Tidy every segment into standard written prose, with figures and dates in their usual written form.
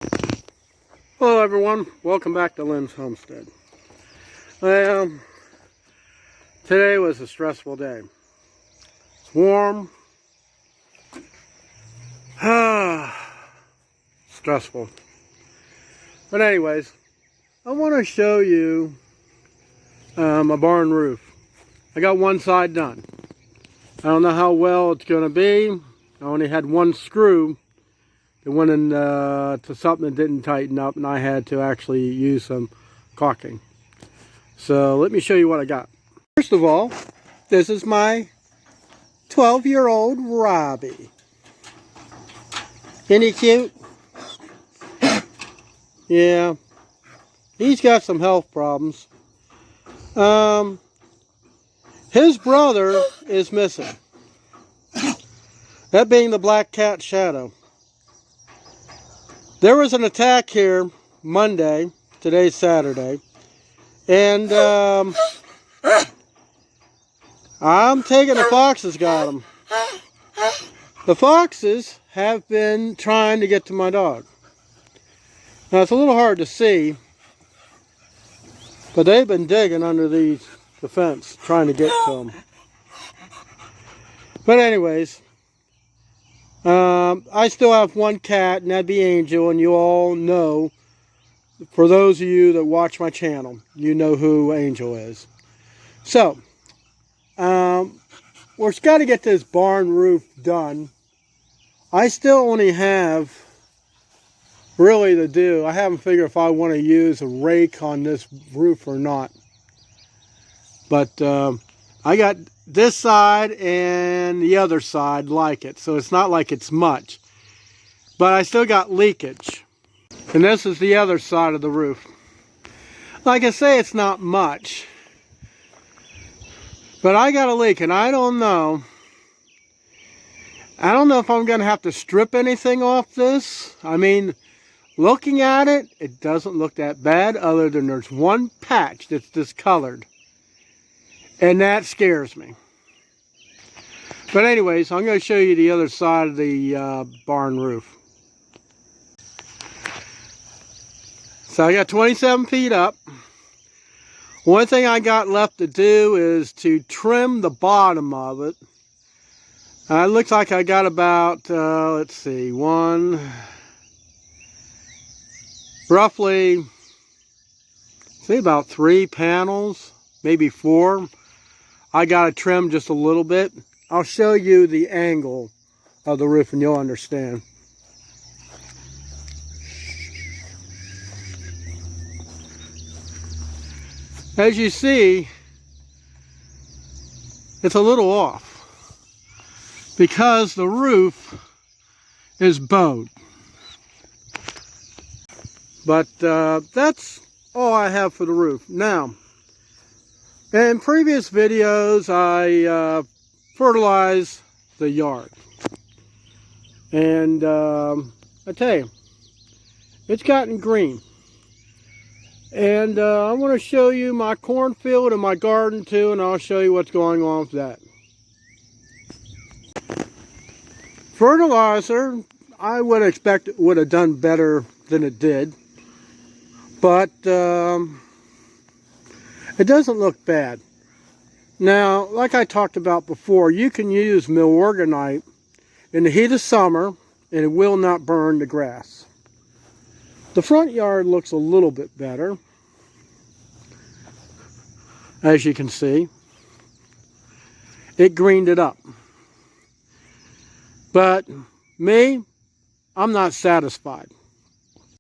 Hello everyone, welcome back to Lynn's Homestead. Well, today was a stressful day. It's warm. Stressful. But anyways, I want to show you my barn roof. I got one side done. I don't know how well it's going to be. I only had one screw. It went into something that didn't tighten up, and I had to actually use some caulking. So let me show you what I got. First of all, this is my 12-year-old Robbie. Isn't he cute? Yeah, he's got some health problems. His brother is missing. That being the black cat Shadow. There was an attack here Monday, today's Saturday, and I'm taking the foxes got him. The foxes have been trying to get to my dog. Now it's a little hard to see, but they've been digging under the fence trying to get to him. But anyways, I still have one cat, and that'd be Angel, and you all know, for those of you that watch my channel, you know who Angel is. So, we've got to get this barn roof done. I still only have really to do. I haven't figured if I want to use a rake on this roof or not. But I got this side and the other side like it, so it's not like it's much. But I still got leakage. And this is the other side of the roof. Like I say, it's not much. But I got a leak, and I don't know. I don't know if I'm going to have to strip anything off this. I mean, looking at it, it doesn't look that bad, other than there's one patch that's discolored. And that scares me. But anyways, I'm going to show you the other side of the barn roof. So I got 27 feet up. One thing I got left to do is to trim the bottom of it. It looks like I got about, let's see, roughly, say about 3 panels, maybe 4. I got to trim just a little bit. I'll show you the angle of the roof and you'll understand. As you see, it's a little off because the roof is bowed. But that's all I have for the roof. Now, in previous videos, I fertilized the yard. And I tell you, it's gotten green. And I want to show you my cornfield and my garden too, and I'll show you what's going on with that. Fertilizer, I would expect it would have done better than it did. But it doesn't look bad. Now, like I talked about before, you can use Milorganite in the heat of summer and it will not burn the grass. The front yard looks a little bit better, as you can see. It greened it up. But me, I'm not satisfied.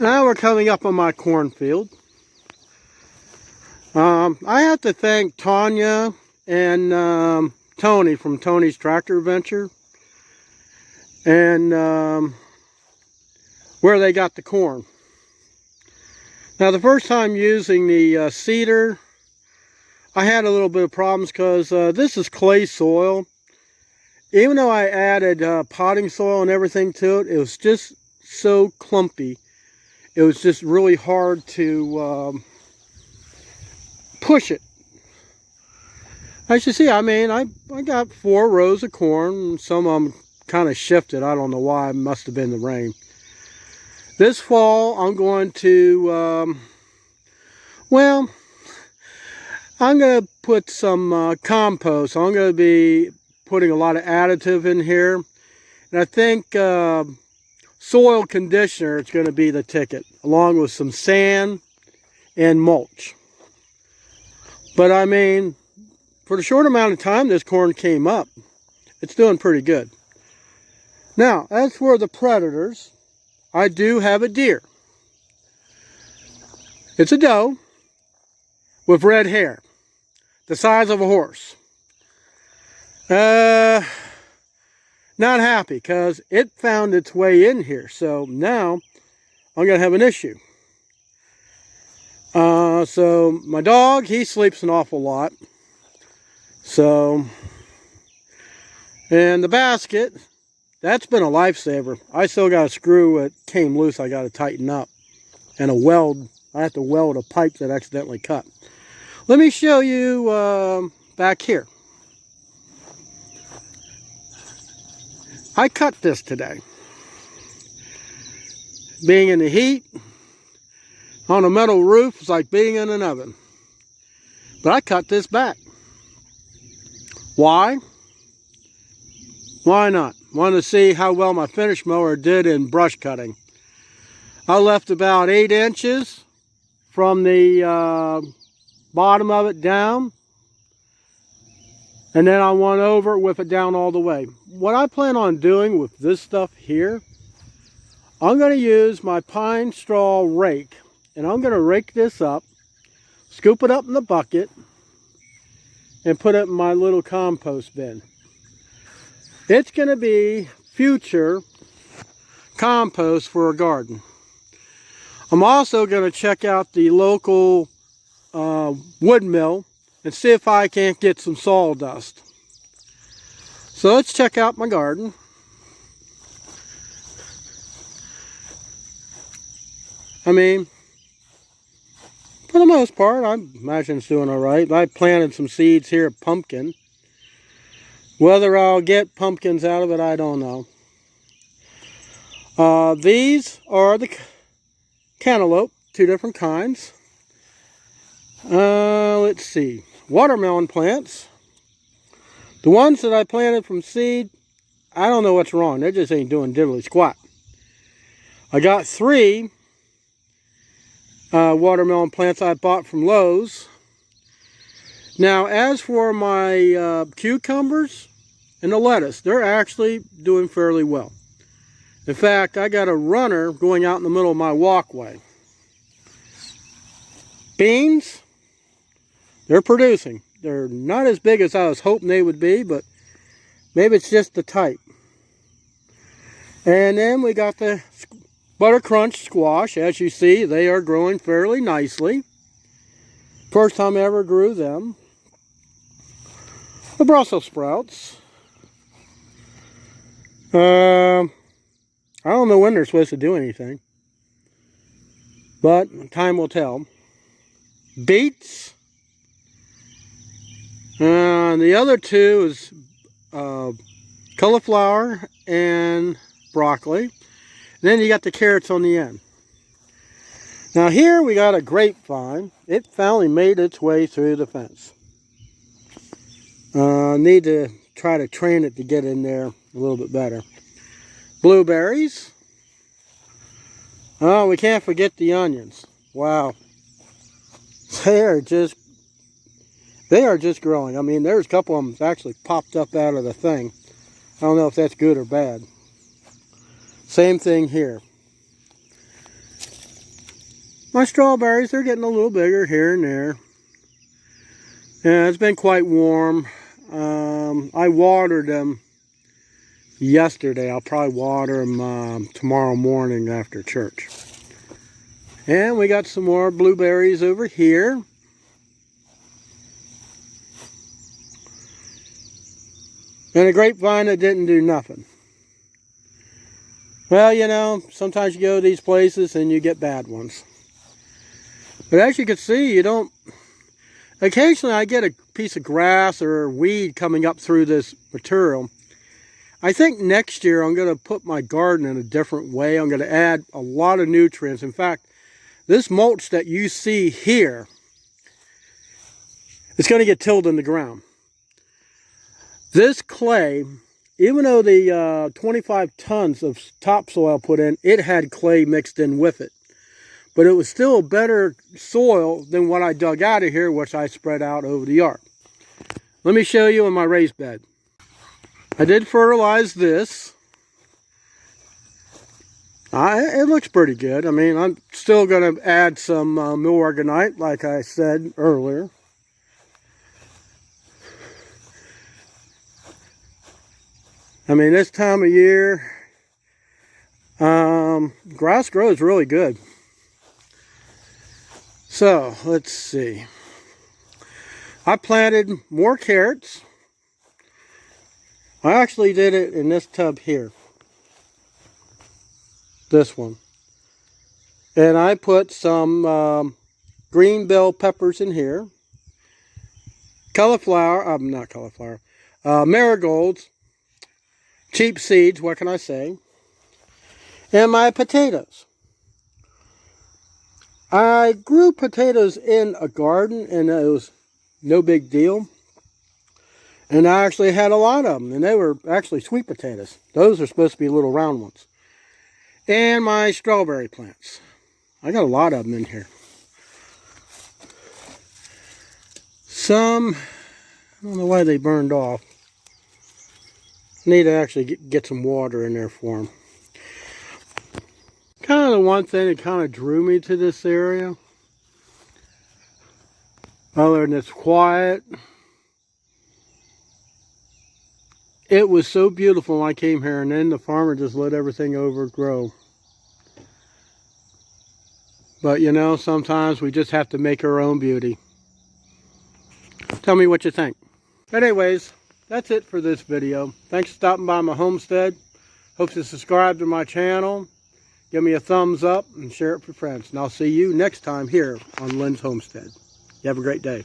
Now we're coming up on my cornfield. I have to thank Tanya and Tony from Tony's Tractor Adventure, and where they got the corn. Now the first time using the seeder, I had a little bit of problems because this is clay soil. Even though I added potting soil and everything to it, it was just so clumpy. It was just really hard to push it. As you see, I mean, I got 4 rows of corn. Some of them kind of shifted. I don't know why. It must have been the rain. This fall, I'm going to, well, I'm going to put some compost. I'm going to be putting a lot of additive in here. And I think soil conditioner is going to be the ticket, along with some sand and mulch. But I mean, for the short amount of time this corn came up, it's doing pretty good. Now, as for the predators, I do have a deer. It's a doe with red hair, the size of a horse. Not happy because it found its way in here. So now I'm going to have an issue. So my dog, he sleeps an awful lot. So, and the basket, that's been a lifesaver. I still got a screw that came loose I got to tighten up. And a weld, I have to weld a pipe that accidentally cut. Let me show you back here. I cut this today. Being in the heat, on a metal roof, it's like being in an oven. But I cut this back. Why? Why not? Wanted to see how well my finish mower did in brush cutting. I left about 8 inches from the bottom of it down. And then I went over with it down all the way. What I plan on doing with this stuff here, I'm going to use my pine straw rake. And I'm going to rake this up, scoop it up in the bucket, and put it in my little compost bin. It's going to be future compost for a garden. I'm also going to check out the local wood mill and see if I can't get some sawdust. So let's check out my garden. I mean, for the most part, I imagine it's doing all right. I planted some seeds here of pumpkin. Whether I'll get pumpkins out of it, I don't know. These are the cantaloupe, 2 different kinds. Let's see. Watermelon plants. The ones that I planted from seed, I don't know what's wrong. They just ain't doing diddly squat. I got 3 watermelon plants I bought from Lowe's. Now, as for my cucumbers and the lettuce, they're actually doing fairly well. In fact, I got a runner going out in the middle of my walkway. Beans, they're producing. They're not as big as I was hoping they would be, but maybe it's just the type. And then we got the Butter Crunch squash. As you see, they are growing fairly nicely. First time I ever grew them. The Brussels sprouts. I don't know when they're supposed to do anything, but time will tell. Beets. The other 2 is cauliflower and broccoli. And then you got the carrots on the end. Now here we got a grapevine. It finally made its way through the fence. Need to try to train it to get in there a little bit better. Blueberries. Oh, we can't forget the onions. Wow. They are just growing. I mean, there's a couple of them actually popped up out of the thing. I don't know if that's good or bad. Same thing here. My strawberries, they're getting a little bigger here and there. Yeah, it's been quite warm. I watered them yesterday. I'll probably water them tomorrow morning after church. And we got some more blueberries over here. And a grapevine that didn't do nothing. Well, you know, sometimes you go to these places and you get bad ones. But as you can see, you don't... Occasionally I get a piece of grass or weed coming up through this material. I think next year I'm going to put my garden in a different way. I'm going to add a lot of nutrients. In fact, this mulch that you see here, it's going to get tilled in the ground. This clay, even though the 25 tons of topsoil put in, it had clay mixed in with it. But it was still a better soil than what I dug out of here, which I spread out over the yard. Let me show you in my raised bed. I did fertilize this. It looks pretty good. I mean, I'm still going to add some milorganite, like I said earlier. I mean, this time of year, grass grows really good. So, let's see. I planted more carrots. I actually did it in this tub here. This one. And I put some green bell peppers in here. Marigolds. Cheap seeds, what can I say? And my potatoes. I grew potatoes in a garden, and it was no big deal. And I actually had a lot of them, and they were actually sweet potatoes. Those are supposed to be little round ones. And my strawberry plants. I got a lot of them in here. Some, I don't know why they burned off. Need to actually get some water in there for them. Kind of the one thing that kind of drew me to this area, other than it's quiet, it was so beautiful when I came here, and then the farmer just let everything overgrow. But you know, sometimes we just have to make our own beauty. Tell me what you think. But anyways, that's it for this video. Thanks for stopping by my homestead. Hope you subscribe to my channel. Give me a thumbs up and share it with friends. And I'll see you next time here on Lynn's Homestead. You have a great day.